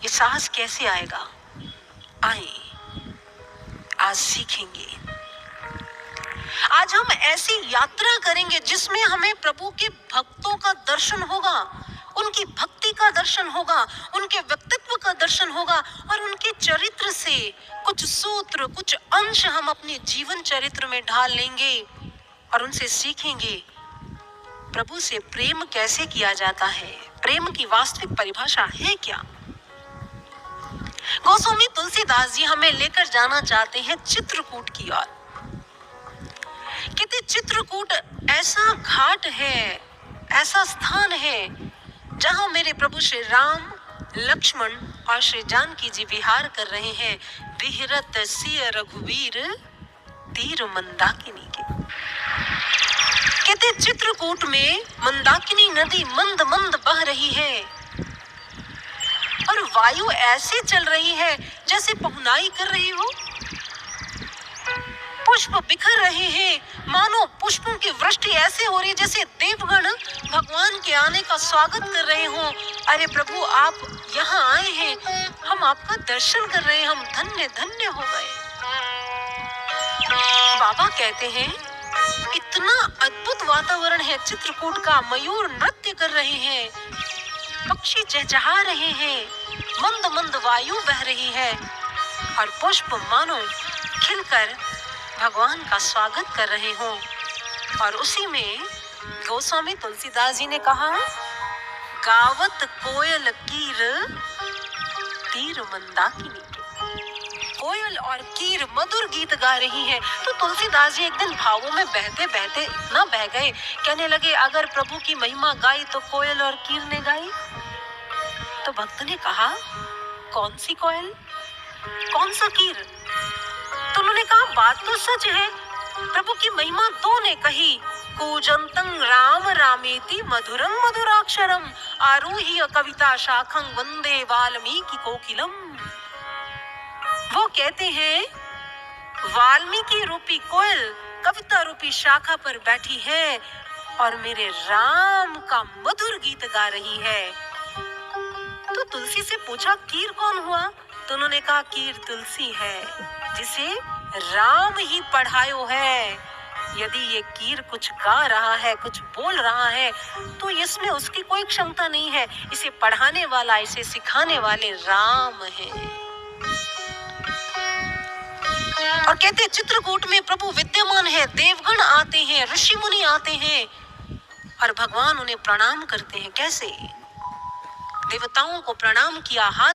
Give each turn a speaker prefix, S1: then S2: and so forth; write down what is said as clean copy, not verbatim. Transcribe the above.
S1: ये साहस कैसे आएगा? आए, आज सीखेंगे। आज हम ऐसी यात्रा करेंगे जिसमें हमें प्रभु के भक्तों का दर्शन होगा, उनकी भक्ति का दर्शन होगा, उनके व्यक्तित्व का दर्शन होगा और उनके चरित्र से कुछ सूत्र, कुछ अंश हम अपने जीवन चरित्र में ढाल लेंगे और उनसे सीखेंगे प्रभु से प्रेम कैसे किया जाता है, प्रेम की वास्तविक परिभाषा है क्या। गोस्वामी तुलसीदास जी हमें लेकर जाना चाहते हैं चित्रकूट की ओर। कहते चित्रकूट ऐसा घाट है, ऐसा स्थान है जहां मेरे प्रभु श्री राम, लक्ष्मण और श्री जानकी जी विहार कर रहे हैं। विहरत सिय रघुवीर तीर मंदाकिनी के। कहते चित्रकूट में मंदाकिनी नदी मंद मंद बह रही है और वायु ऐसे चल रही है जैसे पहुनाई कर रही हो। पुष्प बिखर रहे हैं, मानो पुष्पों की वृष्टि ऐसे हो रही है जैसे देवगण भगवान के आने का स्वागत कर रहे हों। अरे प्रभु आप यहाँ आए हैं, हम आपका दर्शन कर रहे हैं, हम धन्य धन्य हो गए। बाबा कहते हैं इतना अद्भुत वातावरण है चित्रकूट का। मयूर नृत्य कर रहे हैं, पक्षी चहचहा रहे हैं, मंद मंद वायु बह रही है और पुष्प मानो खिलकर भगवान का स्वागत कर रहे हों। और उसी में गोस्वामी तुलसीदास जी ने कहा, गावत कोयल कीर तीर मंदाकिनी के। कोयल और कीर मधुर गीत गा रही हैं। तो तुलसीदास जी एक दिन भावों में बहते बहते इतना बह गए, कहने लगे अगर प्रभु की महिमा गाई तो कोयल और कीर ने गाई। तो भक्त ने कहा कौन सी कोयल, कौन सा कीर? तो उन्होंने कहा बात तो सच है, प्रभु की महिमा दो ने कही। कूजंतं राम रामेति मधुरं मधुराक्षरम आरूह्य कविता शाखं वंदे वाल्मीकि कोकिलम। वो कहते हैं वाल्मीकि रूपी कोयल कविता रूपी शाखा पर बैठी है और मेरे राम का मधुर गीत गा रही है। तो तुलसी से पूछा कीर कौन हुआ? तो उन्होंने कहा कीर तुलसी है जिसे राम ही पढ़ायो है। यदि ये कीर कुछ गा रहा है, कुछ बोल रहा है तो इसमें उसकी कोई क्षमता नहीं है। इसे पढ़ाने वाला, इसे सिखाने वाले राम है। और कहते चित्रकूट में प्रभु विद्यमान है, देवगण आते हैं, ऋषि मुनि आते हैं और भगवान उन्हें प्रणाम करते हैं। कैसे? देवताओं को प्रणाम किया, हाथ